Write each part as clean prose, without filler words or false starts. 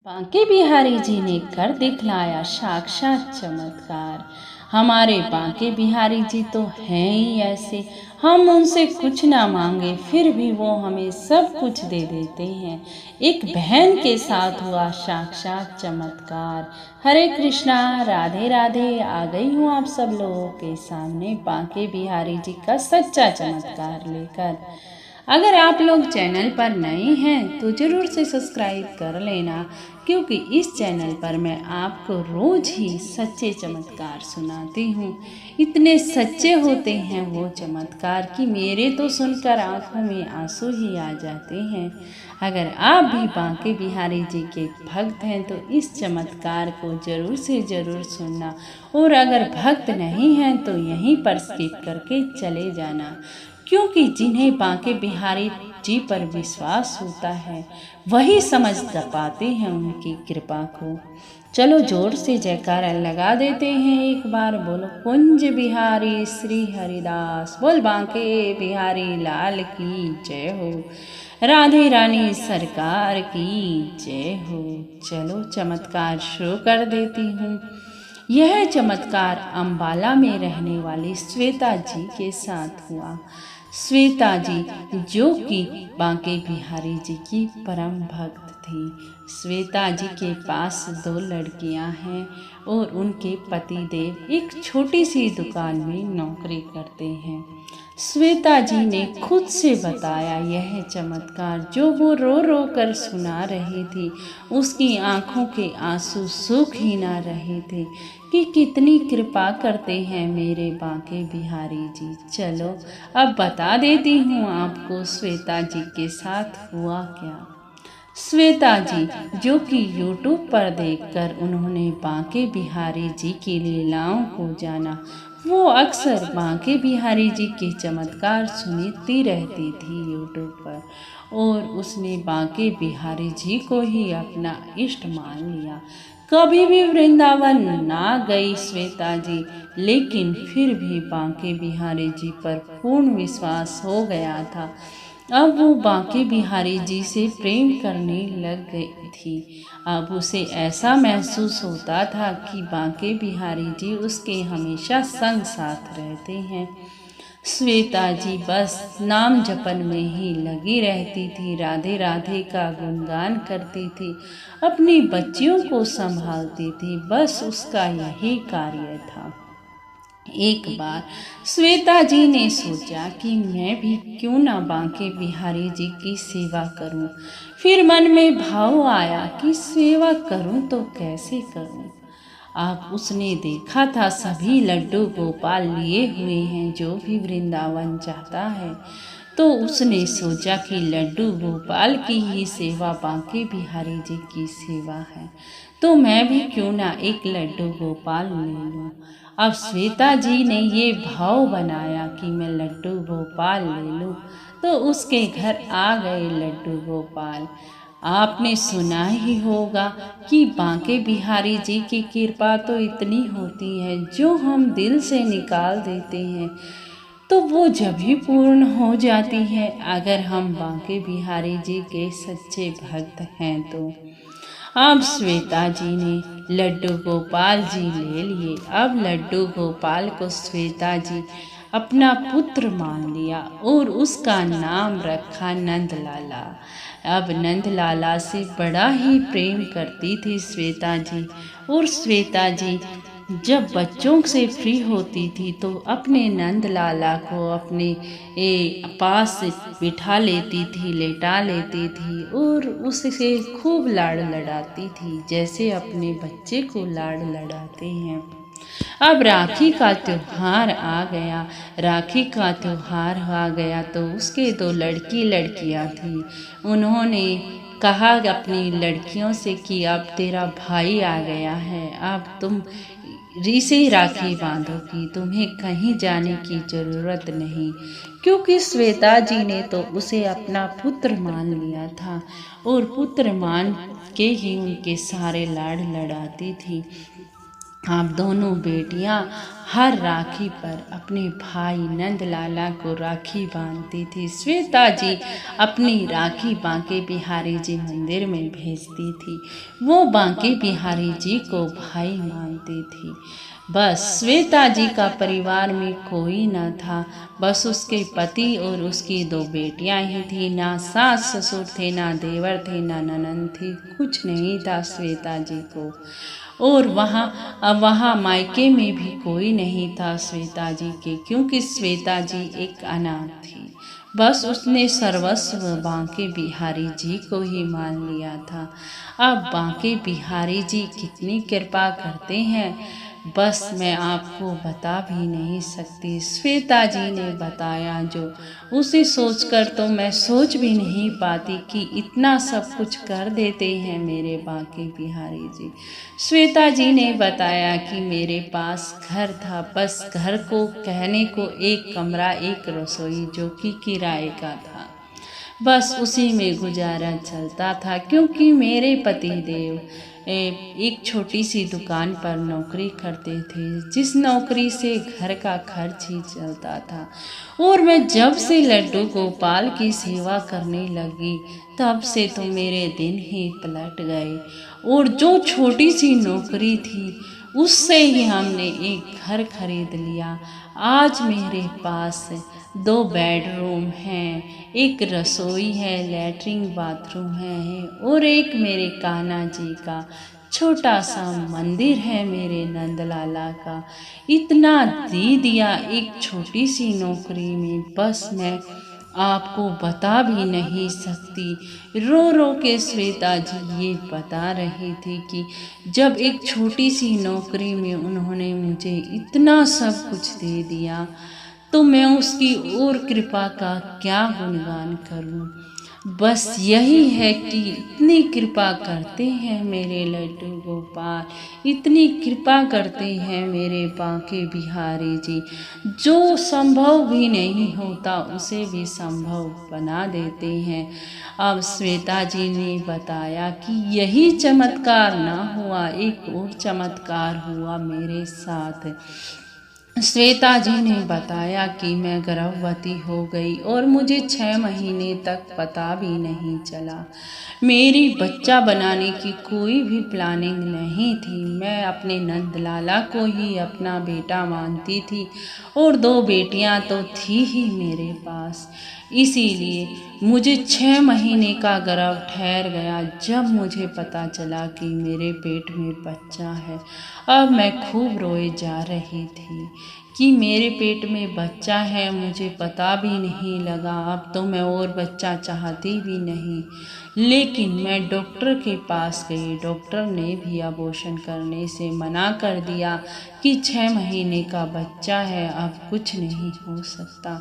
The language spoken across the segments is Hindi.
बांके बिहारी जी ने कर दिखलाया साक्षात चमत्कार। हमारे बांके बिहारी जी तो हैं ही ऐसे, हम उनसे कुछ ना मांगे फिर भी वो हमें सब कुछ दे देते हैं। एक बहन के साथ हुआ साक्षात चमत्कार। हरे कृष्णा, राधे राधे। आ गई हूँ आप सब लोगों के सामने बांके बिहारी जी का सच्चा चमत्कार लेकर। अगर आप लोग चैनल पर नए हैं तो ज़रूर से सब्सक्राइब कर लेना, क्योंकि इस चैनल पर मैं आपको रोज ही सच्चे चमत्कार सुनाती हूँ। इतने सच्चे होते हैं वो चमत्कार कि मेरे तो सुनकर आंखों में आंसू ही आ जाते हैं। अगर आप भी बांके बिहारी जी के भक्त हैं तो इस चमत्कार को ज़रूर से ज़रूर सुनना, और अगर भक्त नहीं हैं तो यहीं पर स्किप करके चले जाना, क्योंकि जिन्हें बांके बिहारी जी पर विश्वास होता है वही समझ पाते हैं उनकी कृपा को। चलो जोर से जयकारा लगा देते हैं एक बार। बोलो कुंज बिहारी श्री हरिदास, बोल बांके बिहारी लाल की जय हो, राधे रानी सरकार की जय हो। चलो चमत्कार शुरू कर देती हूँ। यह चमत्कार अंबाला में रहने वाली श्वेता जी के साथ हुआ। श्वेता जी जो कि बांके बिहारी जी की परम भक्त थी। श्वेता जी के पास 2 लड़कियां हैं और उनके पति देव एक छोटी सी दुकान में नौकरी करते हैं। श्वेता जी ने खुद से बताया यह चमत्कार जो वो रो रो कर सुना रही थी। उसकी आंखों के आंसू सूख ही ना रहे थे कि कितनी कृपा करते हैं मेरे बांके बिहारी जी। चलो अब बता देती हूँ आपको श्वेता जी के साथ हुआ क्या। श्वेता जी जो कि YouTube पर देखकर उन्होंने बांके बिहारी जी की लीलाओं को जाना, वो अक्सर बांके बिहारी जी के चमत्कार सुनती रहती थी YouTube पर, और उसने बांके बिहारी जी को ही अपना इष्ट मान लिया। कभी भी वृंदावन ना गई श्वेता जी, लेकिन फिर भी बांके बिहारी जी पर पूर्ण विश्वास हो गया था। अब वो बांके बिहारी जी से प्रेम करने लग गई थी। अब उसे ऐसा महसूस होता था कि बांके बिहारी जी उसके हमेशा संग साथ रहते हैं। श्वेता जी बस नाम जपन में ही लगी रहती थी, राधे राधे का गुणगान करती थी, अपनी बच्चियों को संभालती थी, बस उसका यही कार्य था। एक बार श्वेता जी ने सोचा कि मैं भी क्यों ना बांके बिहारी जी की सेवा करूं। फिर मन में भाव आया कि सेवा करूं तो कैसे करूं। अब उसने देखा था सभी लड्डू गोपाल लिए हुए हैं जो भी वृंदावन जाता है, तो उसने सोचा कि लड्डू गोपाल की ही सेवा बांके बिहारी जी की सेवा है, तो मैं भी क्यों ना एक लड्डू गोपाल ले लूं। अब श्वेता जी ने ये भाव बनाया कि मैं लड्डू गोपाल ले लूं, तो उसके घर आ गए लड्डू गोपाल। आपने सुना ही होगा कि बांके बिहारी जी की कृपा तो इतनी होती है, जो हम दिल से निकाल देते हैं तो वो जब भी पूर्ण हो जाती है, अगर हम बांके बिहारी जी के सच्चे भक्त हैं तो। अब श्वेता जी ने लड्डू गोपाल जी ले लिए। अब लड्डू गोपाल को श्वेता जी अपना पुत्र मान लिया और उसका नाम रखा नंदलाला। अब नंदलाला से बड़ा ही प्रेम करती थी श्वेता जी, और श्वेता जी जब बच्चों से फ्री होती थी तो अपने नंदलाला को अपने पास बिठा लेती थी, लेटा लेती थी, और उससे खूब लाड़ लड़ाती थी जैसे अपने बच्चे को लाड़ लड़ाते हैं। अब राखी का त्योहार आ गया। राखी का त्योहार आ गया तो उसके 2 लड़कियां थी। उन्होंने कहा अपनी लड़कियों से कि अब तेरा भाई आ गया है, अब तुम इसे राखी बांधोगी, तुम्हें कहीं जाने की जरूरत नहीं, क्योंकि श्वेता जी ने तो उसे अपना पुत्र मान लिया था और पुत्र मान के ही उनके सारे लाड़ लड़ाती थी। आप दोनों बेटियां हर राखी पर अपने भाई नंदलाला को राखी बांधती थी। श्वेता जी अपनी राखी बांके बिहारी जी मंदिर में भेजती थी। वो बांके बिहारी जी को भाई मानती थी। बस श्वेता जी का परिवार में कोई न था, बस उसके पति और उसकी 2 बेटियां ही थी। ना सास ससुर थे, ना देवर थे, ना ननद थी, कुछ नहीं था श्वेता जी को। और वहाँ मायके में भी कोई नहीं था श्वेता जी के, क्योंकि श्वेता जी एक अनाथ थी। बस उसने सर्वस्व बांके बिहारी जी को ही मान लिया था। अब बांके बिहारी जी कितनी कृपा करते हैं, बस मैं आपको बता भी नहीं सकती। श्वेता जी ने बताया जो, उसे सोचकर तो मैं सोच भी नहीं पाती कि इतना सब कुछ कर देते हैं मेरे बांके बिहारी जी। श्वेता जी ने बताया कि मेरे पास घर था, बस घर को कहने को एक कमरा, एक रसोई जो कि किराए का था, बस उसी में गुजारा चलता था, क्योंकि मेरे पति देव एक छोटी सी दुकान पर नौकरी करते थे, जिस नौकरी से घर का खर्च ही चलता था। और मैं जब से लड्डू गोपाल की सेवा करने लगी, तब से तो मेरे दिन ही पलट गए। और जो छोटी सी नौकरी थी, उससे ही हमने एक घर खरीद लिया। आज मेरे पास 2 बेडरूम हैं, एक रसोई है, लैट्रिन बाथरूम है, और एक मेरे कान्हा जी का छोटा सा मंदिर है, मेरे नंदलाला का। इतना दे दिया एक छोटी सी नौकरी में, बस मैं आपको बता भी नहीं सकती। रो रो के श्वेता जी ये बता रही थी कि जब एक छोटी सी नौकरी में उन्होंने मुझे इतना सब कुछ दे दिया, तो मैं उसकी और कृपा का क्या गुणगान करूं। बस यही है कि इतनी कृपा करते हैं मेरे लड्डू गोपाल, इतनी कृपा करते हैं मेरे बांके बिहारी जी, जो संभव भी नहीं होता उसे भी संभव बना देते हैं। अब श्वेता जी ने बताया कि यही चमत्कार ना हुआ, एक और चमत्कार हुआ मेरे साथ। श्वेता जी ने बताया कि मैं गर्भवती हो गई और मुझे 6 महीने तक पता भी नहीं चला। मेरी बच्चा बनाने की कोई भी प्लानिंग नहीं थी। मैं अपने नंदलाला को ही अपना बेटा मानती थी, और 2 बेटियां तो थी ही मेरे पास। इसीलिए मुझे 6 महीने का गर्भ ठहर गया जब मुझे पता चला कि मेरे पेट में बच्चा है। अब मैं खूब रोए जा रही थी कि मेरे पेट में बच्चा है, मुझे पता भी नहीं लगा। अब तो मैं और बच्चा चाहती भी नहीं, लेकिन मैं डॉक्टर के पास गई। डॉक्टर ने भी अबॉर्शन करने से मना कर दिया कि 6 महीने का बच्चा है, अब कुछ नहीं हो सकता।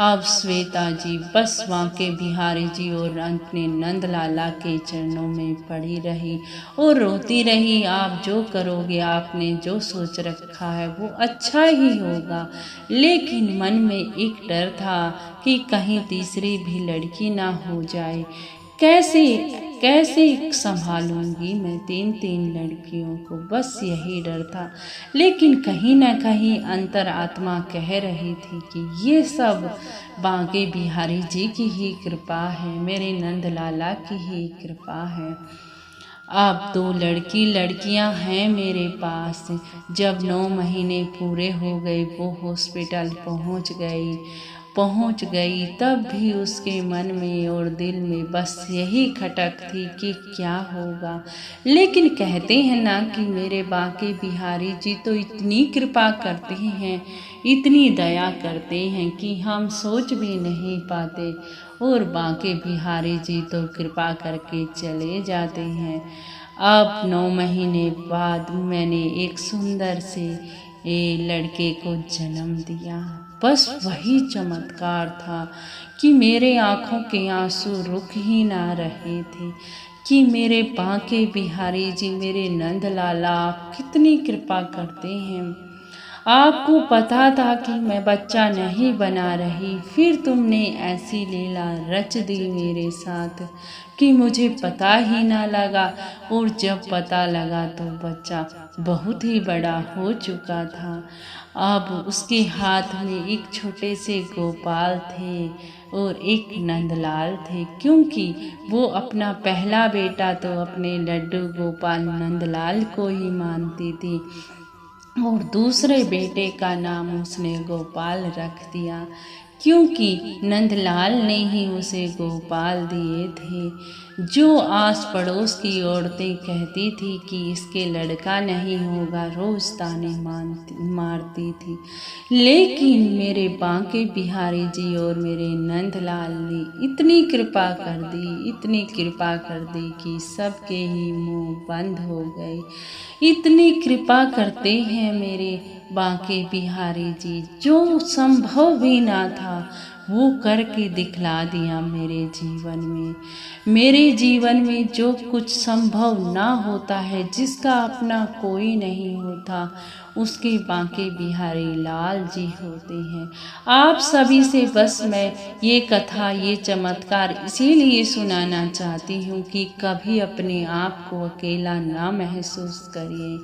अब श्वेता जी बस बांके बिहारी जी और अपने नंदलाला के चरणों में पड़ी रही और रोती रही। आप जो करोगे, आपने जो सोच रखा है वो अच्छा ही होगा। लेकिन मन में एक डर था कि कहीं तीसरी भी लड़की ना हो जाए। कैसे कैसे संभालूंगी मैं 3 लड़कियों को, बस यही डर था। लेकिन कहीं ना कहीं अंतर आत्मा कह रही थी कि ये सब बांके बिहारी जी की ही कृपा है, मेरे नंदलाला की ही कृपा है। अब 2 लड़कियां हैं मेरे पास। जब 9 महीने पूरे हो गए, वो हॉस्पिटल पहुंच गई, तब भी उसके मन में और दिल में बस यही खटक थी कि क्या होगा। लेकिन कहते हैं ना कि मेरे बांके बिहारी जी तो इतनी कृपा करते हैं, इतनी दया करते हैं कि हम सोच भी नहीं पाते। और बांके बिहारी जी तो कृपा करके चले जाते हैं। अब 9 महीने बाद मैंने एक सुंदर से लड़के को जन्म दिया। बस वही चमत्कार था कि मेरे आँखों के आंसू रुक ही ना रहे थे कि मेरे बांके बिहारी जी, मेरे नंदलाला कितनी कृपा करते हैं। आपको पता था कि मैं बच्चा नहीं बना रही, फिर तुमने ऐसी लीला रच दी मेरे साथ कि मुझे पता ही ना लगा, और जब पता लगा तो बच्चा बहुत ही बड़ा हो चुका था। अब उसके हाथ में एक छोटे से गोपाल थे और एक नंदलाल थे, क्योंकि वो अपना पहला बेटा तो अपने लड्डू गोपाल नंदलाल को ही मानती थी, और दूसरे बेटे का नाम उसने गोपाल रख दिया, क्योंकि नंदलाल ने ही उसे गोपाल दिए थे। जो आस पड़ोस की औरतें कहती थी कि इसके लड़का नहीं होगा, रोज ताने मारती थी, लेकिन मेरे बांके बिहारी जी और मेरे नंदलाल ने इतनी कृपा कर दी, इतनी कृपा कर दी कि सबके ही मुंह बंद हो गए। इतनी कृपा करते हैं मेरे बांके बिहारी जी, जो संभव भी ना था वो करके दिखला दिया मेरे जीवन में। मेरे जीवन में जो कुछ संभव ना होता है, जिसका अपना कोई नहीं होता, उसके बांके बिहारी लाल जी होते हैं। आप सभी से बस मैं ये कथा, ये चमत्कार इसीलिए सुनाना चाहती हूँ कि कभी अपने आप को अकेला ना महसूस करिए।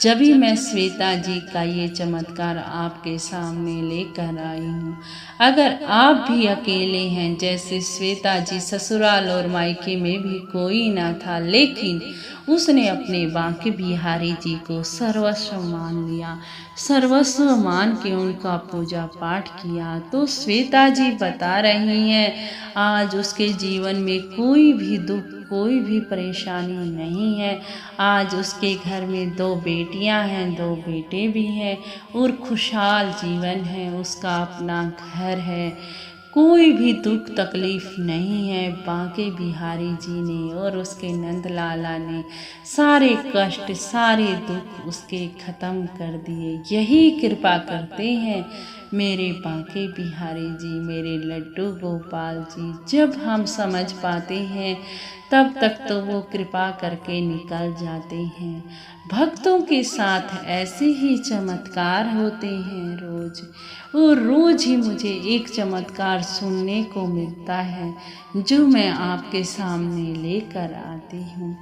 जब भी मैं श्वेता जी का ये चमत्कार आपके सामने लेकर आई हूँ, अगर आप भी अकेले हैं, जैसे श्वेता जी ससुराल और मायके में भी कोई ना था, लेकिन उसने अपने बांके बिहारी जी को सर्वस्व मान लिया, सर्वस्व मान के उनका पूजा पाठ किया, तो श्वेता जी बता रही हैं आज उसके जीवन में कोई भी दुख, कोई भी परेशानी नहीं है। आज उसके घर में 2 बेटियां हैं, 2 बेटे भी हैं, और खुशहाल जीवन है, उसका अपना घर है, कोई भी दुख तकलीफ नहीं है। बांके बिहारी जी ने और उसके नंदलाला ने सारे कष्ट, सारे दुख उसके ख़त्म कर दिए। यही कृपा करते हैं मेरे बांके बिहारी जी, मेरे लड्डू गोपाल जी। जब हम समझ पाते हैं तब तक तो वो कृपा करके निकल जाते हैं। भक्तों के साथ ऐसे ही चमत्कार होते हैं रोज, और रोज ही मुझे एक चमत्कार सुनने को मिलता है, जो मैं आपके सामने लेकर आती हूँ।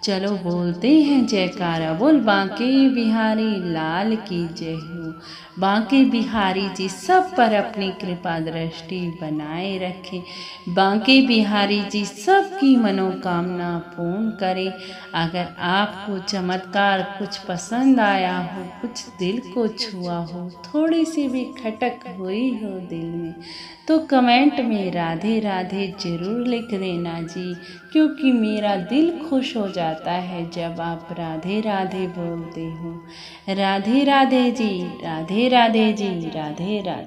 चलो बोलते हैं जयकारा, बोल बांके बिहारी लाल की जय हो। बांके बिहारी जी सब पर अपनी कृपा दृष्टि बनाए रखें। बांके बिहारी जी सबकी मनोकामना पूर्ण करें। अगर आपको चमत्कार कुछ पसंद आया हो, कुछ दिल को छुआ हो, थोड़ी सी भी खटक हुई हो दिल में, तो कमेंट में राधे राधे जरूर लिख देना जी, क्योंकि मेरा दिल खुश हो जाता है जब आप राधे राधे बोलते हो। राधे राधे जी, राधे राधे जी, राधे राधे।